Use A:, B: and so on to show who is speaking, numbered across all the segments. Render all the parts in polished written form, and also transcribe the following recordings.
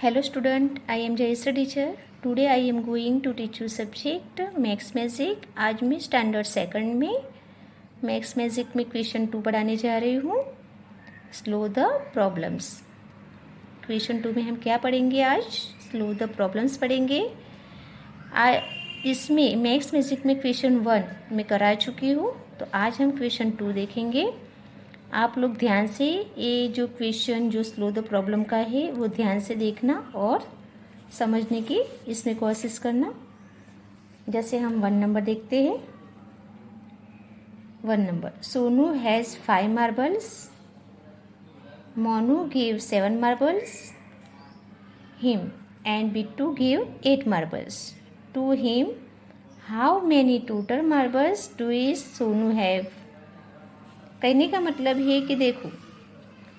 A: Hello student, I am Jayasra teacher. Today I am going to teach you subject maths magic. आज मैं standard second में maths magic में question 2 पढ़ाने जा रही हूँ. Slow the problems. क्वेश्चन 2 में हम क्या पढ़ेंगे आज? स्लो द प्रॉब्लम्स पढ़ेंगे. इसमें मैथ्स मैजिक में क्वेश्चन 1 मैं करा चुकी हूँ, तो आज हम क्वेश्चन 2 देखेंगे. आप लोग ध्यान से ये जो क्वेश्चन जो स्लो द प्रॉब्लम का है वो ध्यान से देखना और समझने की इसमें कोशिश करना. जैसे हम 1 नंबर देखते हैं. 1 number, Sonu has 5 marbles. Monu give 7 marbles him and Bittu give 8 marbles to him. How many total marbles do is Sonu have? कहने का मतलब है कि देखो,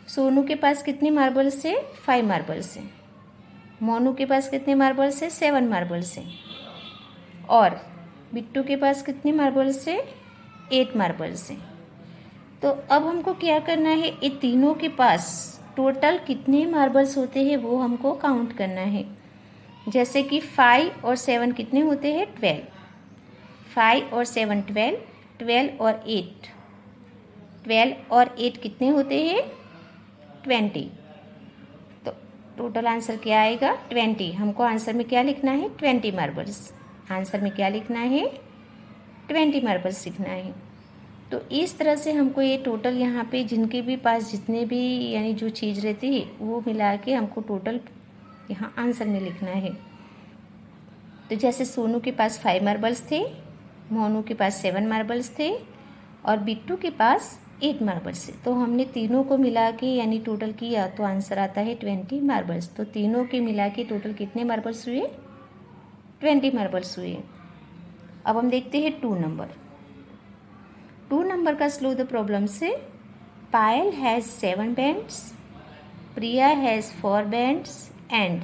A: सोनू के पास कितने मार्बल्स है? 5 मार्बल्स हैं. मोनू के पास कितने मार्बल्स है? 7 मार्बल्स हैं. और बिट्टू के पास कितने मार्बल्स है? 8 मार्बल्स हैं. तो अब हमको क्या करना है? ये तीनों के पास टोटल कितने मार्बल्स होते हैं वो हमको काउंट करना है. जैसे कि 5 और 7 कितने होते हैं? 12. 5 और 7 12. 12 और 8 12 और 8 कितने होते हैं? 20. तो टोटल आंसर क्या आएगा? 20. हमको आंसर में क्या लिखना है? 20 मार्बल्स. आंसर में क्या लिखना है? 20 मार्बल्स लिखना है. तो इस तरह से हमको ये टोटल यहाँ पे जिनके भी पास जितने भी यानी जो चीज़ रहती है वो मिला के हमको टोटल यहाँ आंसर में लिखना है. तो जैसे सोनू के पास 5 मार्बल्स थे, मोनू के पास 7 मार्बल्स थे और बिट्टू के पास 8 मार्बल्स है. तो हमने तीनों को मिला के यानी टोटल किया तो आंसर आता है 20 मार्बल्स. तो तीनों के मिला के टोटल कितने मार्बल्स हुए? 20 मार्बल्स हुए. अब हम देखते हैं 2 नंबर. 2 नंबर का स्लो द प्रॉब्लम से, Payal has 7 bands, Priya has 4 bands and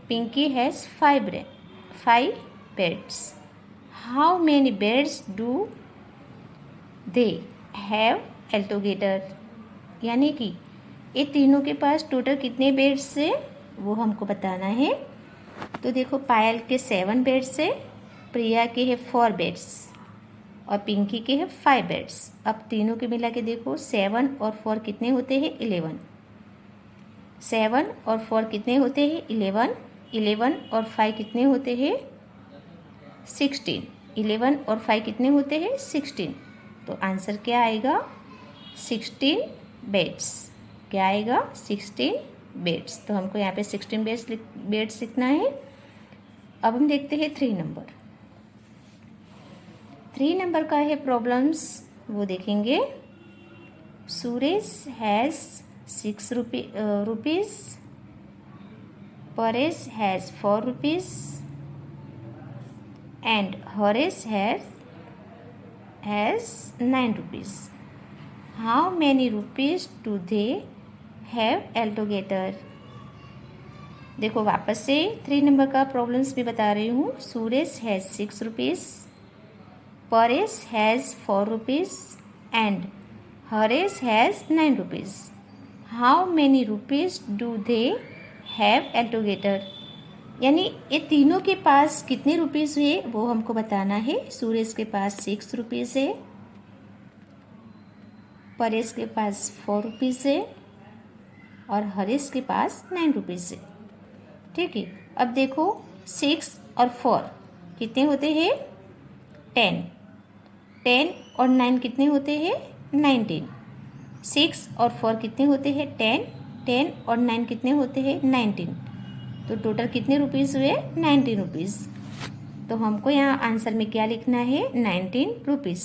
A: Pinky has 5 beads. How many beads do they have altogether? यानी कि ये तीनों के पास टोटल कितने बेड्स है वो हमको बताना है. तो देखो, पायल के 7 बेड्स है, प्रिया के है 4 बेड्स और पिंकी के है 5 बेड्स. अब तीनों के मिला के देखो, 7 और 4 कितने होते हैं? 11. 7 और 4 कितने होते हैं? 11. 11 और 5 कितने होते हैं? 16. 11 और 5 कितने होते हैं? 16. तो आंसर क्या आएगा? 16 बेड्स. क्या आएगा? 16 बेड्स. तो हमको यहाँ पे 16 बेड्स लिखना है. अब हम देखते हैं 3 नंबर. 3 नंबर का है प्रॉब्लम्स, वो देखेंगे. Suresh has 6 rupees. Paresh has 4 rupees and Haresh has 9 rupees. How many rupees do they have altogether? देखो, वापस से 3 नंबर का प्रॉब्लम्स भी बता रही हूँ. Suresh has 6 rupees, Paresh has 4 rupees and Haresh has 9 rupees. How many rupees do they have altogether? यानी ये तीनों के पास कितने रुपीज़ हुए वो हमको बताना है. सुरेश के पास 6 रुपीज़ है, परेश के पास 4 रुपीज़ है और हरेश के पास 9 रुपीज़ है. ठीक है. अब देखो, 6 और 4 कितने होते हैं? 10. 10 और 9 कितने होते हैं? 19. 6 और 4 कितने होते हैं? 10. 10 और 9 कितने होते हैं? 19. तो टोटल कितने रुपीज़ हुए? 19 रुपीज़. तो हमको यहाँ आंसर में क्या लिखना है? 19 रुपीज़.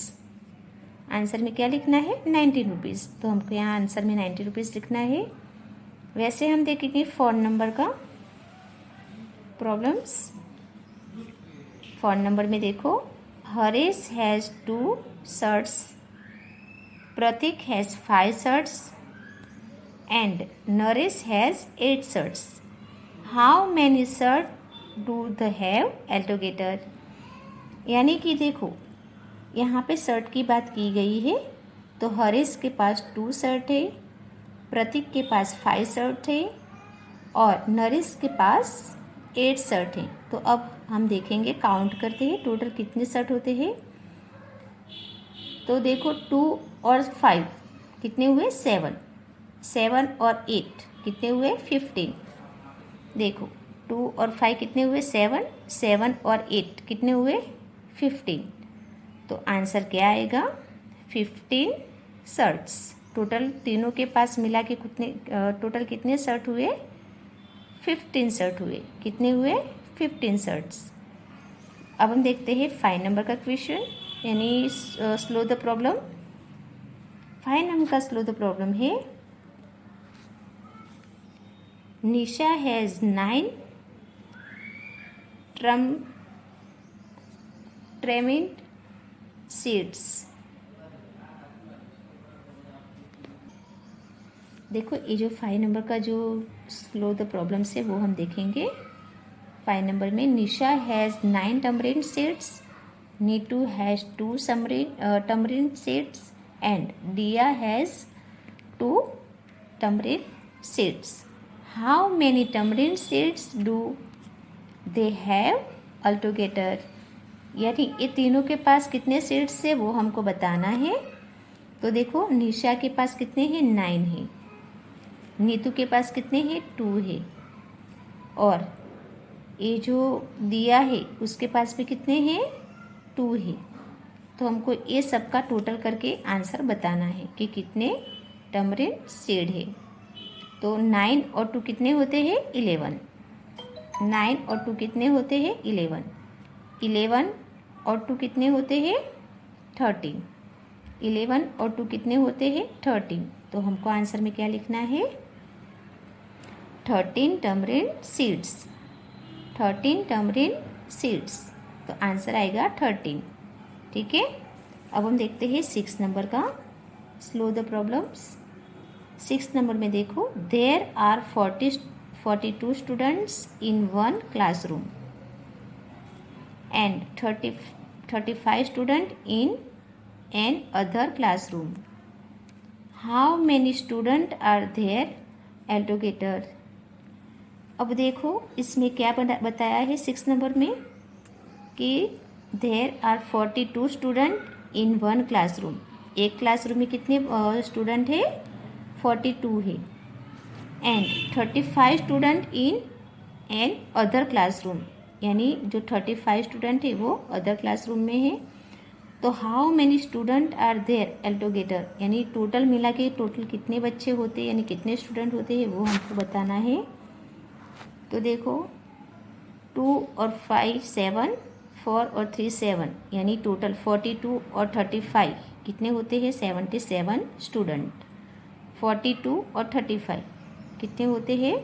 A: आंसर में क्या लिखना है? 19 रुपीज़. तो हमको यहाँ आंसर में 90 रुपीज़ लिखना है. वैसे हम देखेंगे 4 नंबर का प्रॉब्लम्स. 4 नंबर में देखो, Haresh has 2 shirts, Prateek has 5 shirts and Naresh has 8 shirts. How many shirt do the have altogether? यानी कि देखो, यहाँ पे शर्ट की बात की गई है. तो हरेश के पास 2 शर्ट है, प्रतीक के पास 5 शर्ट है और नरिश के पास 8 शर्ट हैं। तो अब हम देखेंगे, काउंट करते हैं टोटल कितने शर्ट होते हैं। तो देखो 2 और 5 कितने हुए 7, 7 और 8 कितने हुए 15। देखो 2 और 5 कितने हुए 7, 7 और 8 कितने हुए 15। तो आंसर क्या आएगा 15 शर्ट्स। टोटल तीनों के पास मिला के कितने टोटल कितने शर्ट हुए 15 शर्ट हुए। कितने हुए 15 शर्ट्स। अब हम देखते हैं 5 नंबर का क्वेश्चन, यानी स्लो द प्रॉब्लम। 5 नंबर का स्लो द प्रॉब्लम है, निशा हैज़ 9 ट्रेमिंट सीड्स। देखो ये जो 5 नंबर का जो स्लो द प्रॉब्लम्स है वो हम देखेंगे। 5 नंबर में Nisha has 9 tamarind seeds, Neetu has 2 tamarind seeds and Diya has 2 tamarind seeds. How many tamarind seeds do they have altogether. यानी ये तीनों के पास कितने सीड्स है वो हमको बताना है। तो देखो निशा के पास कितने हैं 9 है, नीतू के पास कितने हैं 2 है, और ये जो दिया है उसके पास भी कितने हैं 2 है। तो हमको ये सब का टोटल करके आंसर बताना है कि कितने टमरिन सीड है। तो 9 और 2 कितने होते हैं 11, 9 और 2 कितने होते हैं 11, 11 और 2 कितने होते हैं 13, 11 और 2 कितने होते हैं 13। तो हमको आंसर में क्या लिखना है 13 टमरिन सीड्स, 13 टमरिन सीड्स। तो आंसर आएगा 13। ठीक है। अब हम देखते हैं 6 नंबर का स्लो द प्रॉब्लम्स। 6 नंबर में देखो, there are 42 students in one classroom and 35 student in another classroom. How many student are there altogether. अब देखो इसमें क्या बताया है 6 नंबर में कि there are 42 student in one classroom. एक क्लासरूम में कितने स्टूडेंट है 42 है, and 35 student in another classroom, यानी जो 35 स्टूडेंट है वो अदर क्लासरूम में है। तो how many student are there altogether, यानी टोटल मिला के टोटल कितने बच्चे होते हैं, यानी कितने स्टूडेंट होते हैं वो हमको बताना है। तो देखो 2 और 5 7, 4 और 3 7, यानी टोटल 42 और 35 कितने होते हैं 77 स्टूडेंट। 42 और 35 कितने होते हैं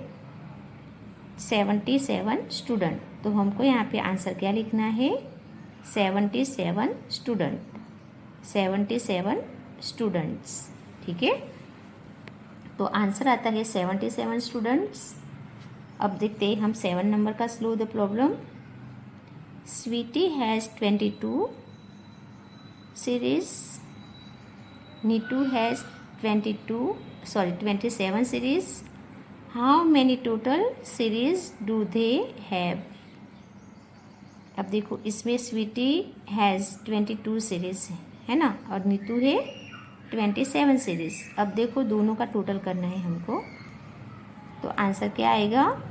A: 77 स्टूडेंट। तो हमको यहाँ पे आंसर क्या लिखना है 77 स्टूडेंट, 77 स्टूडेंट्स। ठीक है। तो आंसर आता है 77 स्टूडेंट्स। अब देखते हैं हम 7 नंबर का slow the problem. Sweety has 22 series, Neetu has 27 series. How many total series do they have. अब देखो इसमें स्वीटी हैज़ 22 सीरीज है ना, और नीतू है 27 सीरीज। अब देखो दोनों का टोटल करना है हमको। तो आंसर क्या आएगा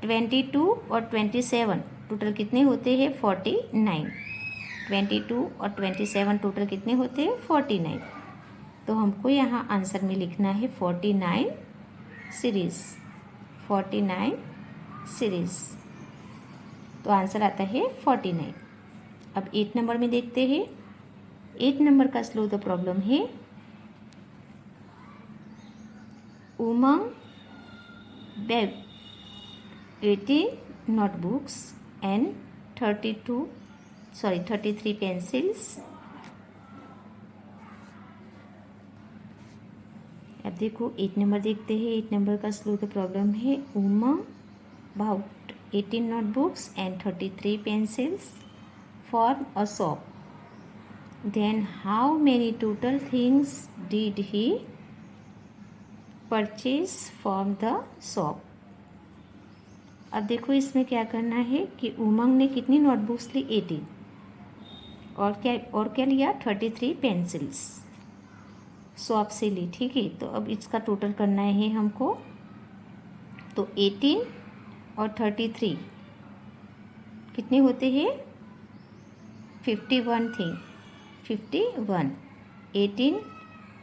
A: 22 और 27 टोटल कितने होते हैं 49। 22 और 27 टोटल कितने होते हैं 49। तो हमको यहाँ आंसर में लिखना है 49 सीरीज, 49 सीरीज। तो आंसर आता है 49। अब 8 नंबर में देखते हैं। 8 नंबर का स्लो द प्रॉब्लम है, उमंग बेग 18 notebooks and 33 pencils। अब देखो 8 नंबर देखते हैं। 8 नंबर का स्लो द प्रॉब्लम है, Uma about 18 notebooks and 33 pencils for a shop, then how many total things did he purchase from the shop. अब देखो इसमें क्या करना है कि उमंग ने कितनी नोटबुक्स ली, 18, और क्या लिया, 33 पेंसिल्स शॉप से ली, ठीक है। तो अब इसका टोटल करना है हमको। तो 18 और 33 कितने होते हैं, 51 थिंग, 51। 18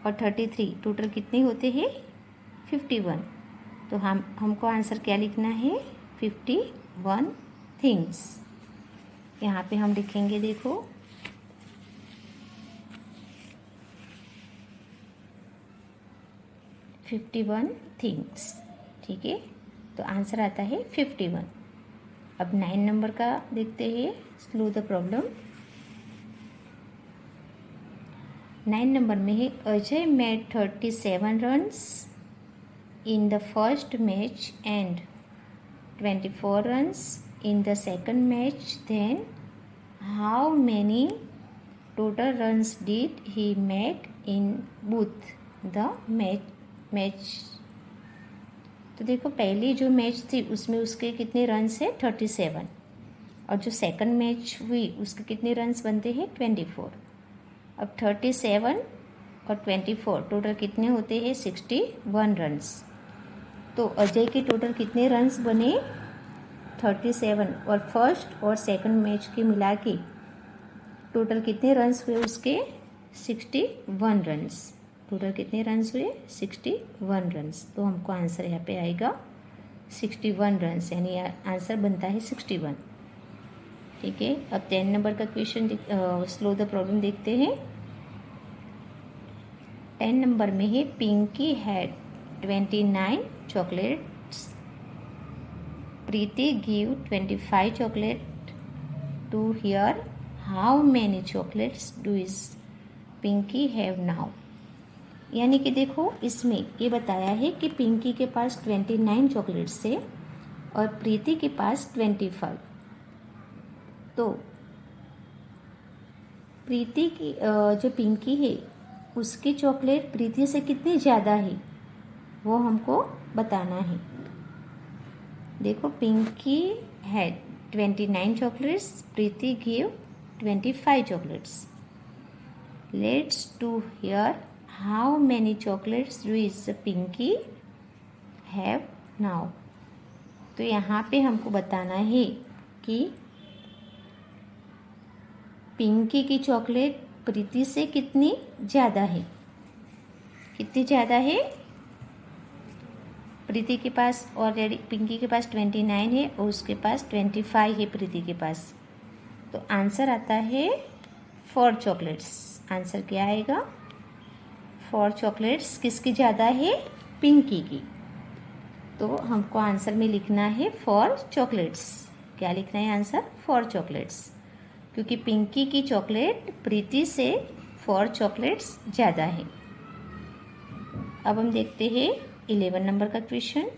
A: और 33 टोटल कितने होते हैं, 51। तो हमको आंसर क्या लिखना है, 51 थिंग्स। यहाँ पे हम लिखेंगे, देखो 51 थिंग्स, ठीक है। तो आंसर आता है 51। अब 9 नंबर का देखते हैं, स्लो द प्रॉब्लम। 9 नंबर में है, Ajay made 37 runs in the first match and 24 runs in the second match. Then how many total runs did he make in both the match? तो देखो पहली जो मैच थी उसमें उसके कितने रन्स है, 37, और जो सेकंड मैच हुई उसके कितने रन्स बनते हैं, 24। अब 37 और 24 टोटल कितने होते हैं, 61 रन्स। तो अजय के टोटल कितने रन्स बने, 37, और फर्स्ट और सेकंड मैच के मिला के टोटल कितने रन्स हुए उसके, 61 रन्स। टोटल कितने रन्स हुए, 61 रन्स। तो हमको आंसर यहाँ पे आएगा 61 रन्स, यानी आंसर बनता है 61, ठीक है। अब 10 नंबर का क्वेश्चन स्लो द प्रॉब्लम देखते हैं। 10 नंबर में है, Pinky had 29 chocolates, Preeti give 25 chocolate to her, how many chocolates does Pinky have now. यानी कि देखो इसमें ये बताया है कि पिंकी के पास 29 चॉकलेट्स है और प्रीति के पास 25। तो प्रीति की जो पिंकी है उसकी चॉकलेट प्रीति से कितनी ज़्यादा है वो हमको बताना है। देखो Pinky had 29 chocolates, Preeti give 25 chocolates. Let's do here how many chocolates does Pinky have now. तो यहाँ पे हमको बताना है कि पिंकी की चॉकलेट प्रीति से कितनी ज़्यादा है, कितनी ज़्यादा है। प्रीति के पास ऑलरेडी, पिंकी के पास 29 है और उसके पास 25 है प्रीति के पास। तो आंसर आता है 4 चॉकलेट्स। आंसर क्या आएगा, 4 चॉकलेट्स किसकी ज़्यादा है, पिंकी की। तो हमको आंसर में लिखना है 4 चॉकलेट्स। क्या लिखना है आंसर, 4 चॉकलेट्स, क्योंकि पिंकी की चॉकलेट प्रीति से 4 चॉकलेट्स ज़्यादा है। अब हम देखते हैं 11 नंबर का क्वेश्चन।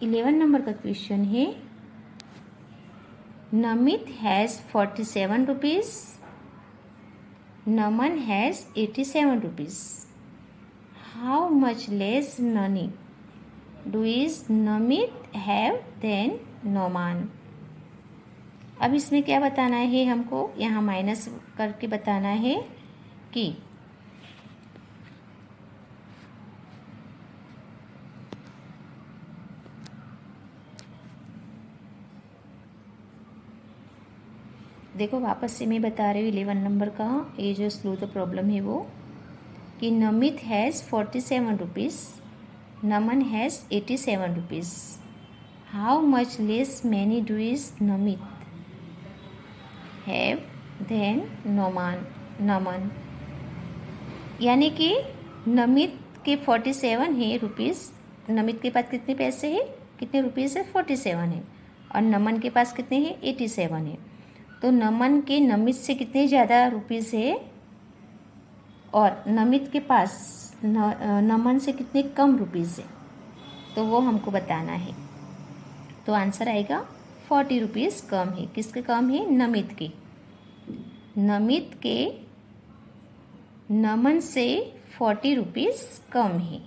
A: 11 नंबर का क्वेश्चन है, Namit has 47 rupees, Naman has 87 rupees, how much less money does Namit have than Noman. अब इसमें क्या बताना है हमको, यहाँ माइनस करके बताना है कि देखो वापस से मैं बता रही हूँ 11 नंबर का ये जो स्लो द प्रॉब्लम है वो, कि Namit has 47 rupees, Naman has 87 rupees, how much less many does Namit have than Naman. यानी कि नमित के 47 है रुपीज़, नमित के पास कितने पैसे हैं, कितने रुपीज़ है, 47 है, और नमन के पास कितने हैं, 87 है। तो नमन के नमित से कितने ज़्यादा रुपीज़ है और नमित के पास नमन से कितने कम रुपीज़ है, तो वो हमको बताना है। तो आंसर आएगा 40 रुपीज़ कम है। किसके कम है, नमित के। नमित के नमन से 40 रुपीज़ कम है।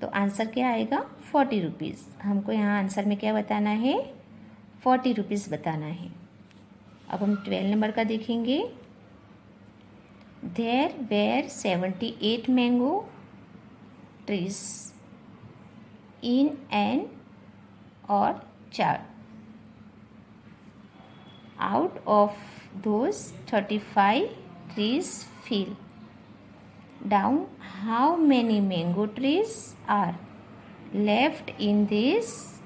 A: तो आंसर क्या आएगा? 40 रुपीज़। हमको यहाँ आंसर में क्या बताना है? 40 रुपीज़ बताना है। अब हम 12 नंबर का देखेंगे। There were 78 mango trees in an orchard. Out of those 35 trees fell down. How many mango trees are left in this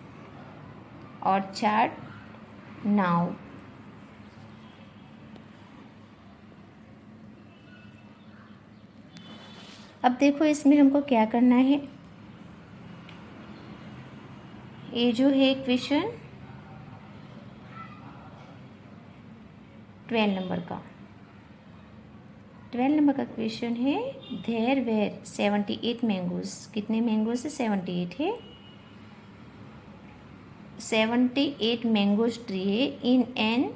A: orchard now? अब देखो इसमें हमको क्या करना है। ये जो है क्वेश्चन 12 नंबर का क्वेश्चन है। There were 78 mangoes. कितने मैंगोज है? 78 है। 78 मैंगोज ट्री है in an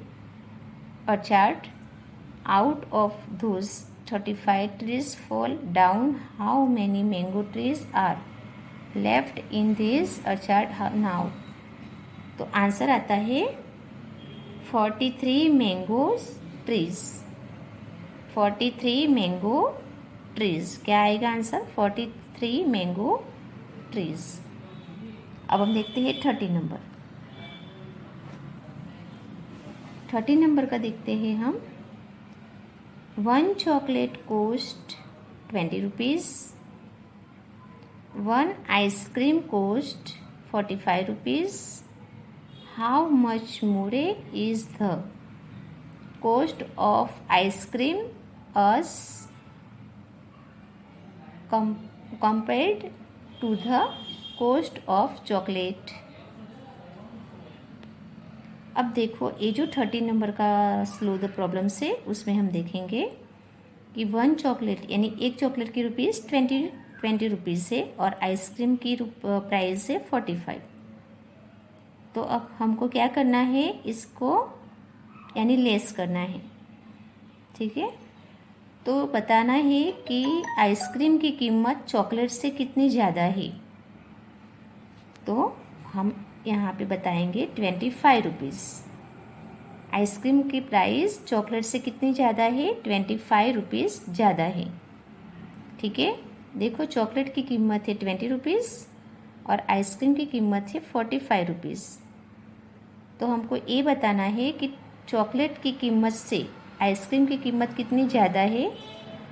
A: orchard. Out of those 35 trees fall down. How many mango trees are left in this orchard now? तो आंसर आता है 43 मैंगोज ट्रीज। 43 mango trees. क्या आएगा आंसर? 43 mango trees. अब हम देखते हैं 30 नंबर। 30 नंबर का देखते हैं हम। 1 chocolate cost 20 rupees. 1 ice cream cost 45 rupees. How much more is the cost of ice cream as compared to the cost of chocolate? अब देखो ये जो 30 नंबर का स्लो द प्रॉब्लम से उसमें हम देखेंगे कि 1 चॉकलेट यानी एक चॉकलेट की रुपीज़ 20 रुपीज़ है और आइसक्रीम की प्राइस है 45। तो अब हमको क्या करना है? इसको यानी लेस करना है। ठीक है, तो बताना है कि आइसक्रीम की कीमत चॉकलेट से कितनी ज़्यादा है। तो हम यहाँ पे बताएंगे 25 रुपीज़। आइसक्रीम की प्राइस चॉकलेट से कितनी ज़्यादा है? 25 रुपीज़ ज़्यादा है। ठीक है, देखो चॉकलेट की कीमत है 20 रुपीज़ और आइसक्रीम की कीमत है 45 रुपीज़। तो हमको ये बताना है कि चॉकलेट की कीमत से आइसक्रीम की कीमत कितनी ज़्यादा है।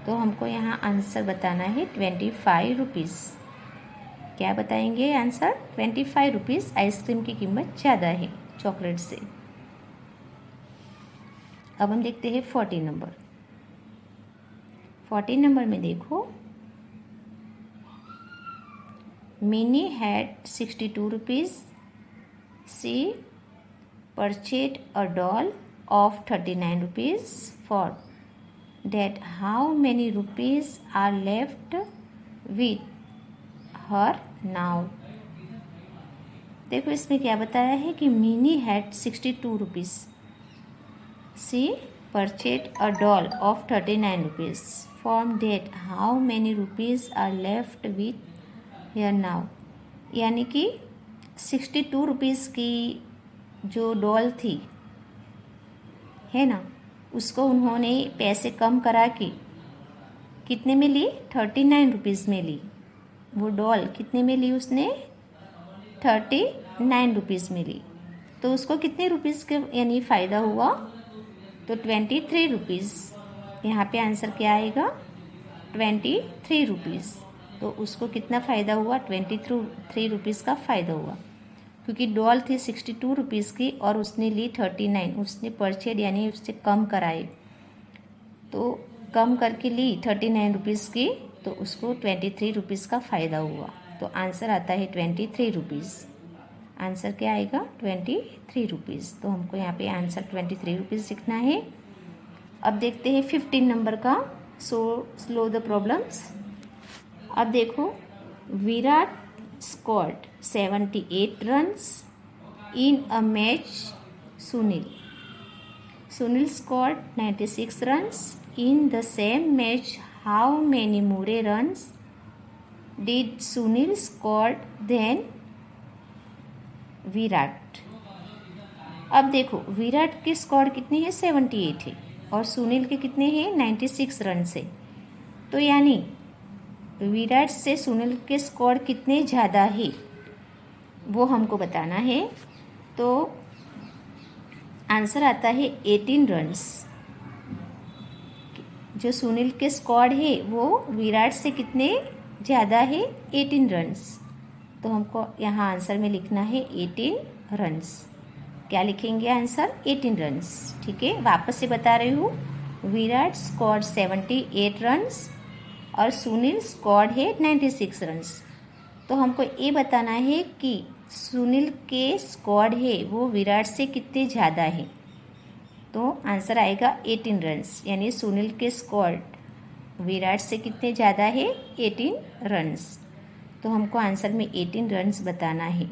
A: तो हमको यहाँ आंसर बताना है 25 रुपीज़। क्या बताएंगे आंसर? 25 रुपीज़ आइसक्रीम की कीमत ज़्यादा है चॉकलेट से। अब हम देखते हैं 40 नंबर। 40 नंबर में देखो, Mini had 62 rupees. She purchased a doll of 39 rupees for that. How many rupees are left with her now? देखो इसमें क्या बताया है कि Mini had 62 rupees. She purchased a doll of 39 rupees from that. How many rupees are left with here now? यानी कि 62 rupees की जो डॉल थी है ना, उसको उन्होंने पैसे कम करा के कितने में ली? 39 रुपीज़ में ली। वो डॉल कितने में ली उसने? 39 रुपीज़ में ली। तो उसको कितने रुपीज़ के यानी फ़ायदा हुआ? तो 23 रुपीज़। यहाँ पे आंसर क्या आएगा? 23 रुपीज़। तो उसको कितना फ़ायदा हुआ? 23 रुपीज़ का फ़ायदा हुआ, क्योंकि डॉल थी 62 रुपीज़ की और उसने ली 39। उसने परचेड यानी उससे कम कराए, तो कम करके ली 39 रुपीज़ की, तो उसको 23 रुपीज़ का फ़ायदा हुआ। तो आंसर आता है 23 रुपीज़। आंसर क्या आएगा? 23 रुपीज़। तो हमको यहाँ पे आंसर 23 रुपीज़ लिखना है। अब देखते हैं 15 नंबर का। So solve the problems. अब देखो, Virat scored 78 runs in a match. Sunil scored 96 runs in the same match. How many more runs did Sunil score than Virat. अब देखो विराट के स्कोर कितने हैं 78 है और सुनील के कितने हैं 96 रन से। तो यानी विराट से सुनील के स्कोर कितने ज़्यादा है वो हमको बताना है। तो आंसर आता है 18 रन्स। जो सुनील के स्कोर है वो विराट से कितने ज़्यादा है 18 रन्स। तो हमको यहाँ आंसर में लिखना है 18 रन्स। क्या लिखेंगे आंसर 18 रन्स। ठीक है, वापस से बता रही हूँ, विराट स्कोर 78 रन्स और सुनील स्कोर है 96 रन्स। तो हमको ये बताना है कि सुनील के स्कोर है वो विराट से कितने ज़्यादा है। तो आंसर आएगा 18 रन्स, यानी सुनील के स्कोर विराट से कितने ज़्यादा है 18 रन्स। तो हमको आंसर में 18 रन्स बताना है।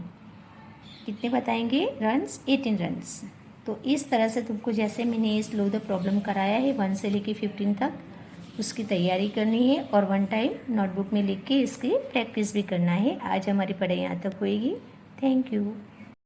A: कितने बताएंगे रन्स 18 रन्स। तो इस तरह से तुमको जैसे मैंने इस लो द प्रॉब्लम कराया है 1 से लेके 15 तक उसकी तैयारी करनी है और 1 टाइम नोटबुक में लिख के इसकी प्रैक्टिस भी करना है। आज हमारी पढ़ाई यहाँ तक होएगी। Thank you.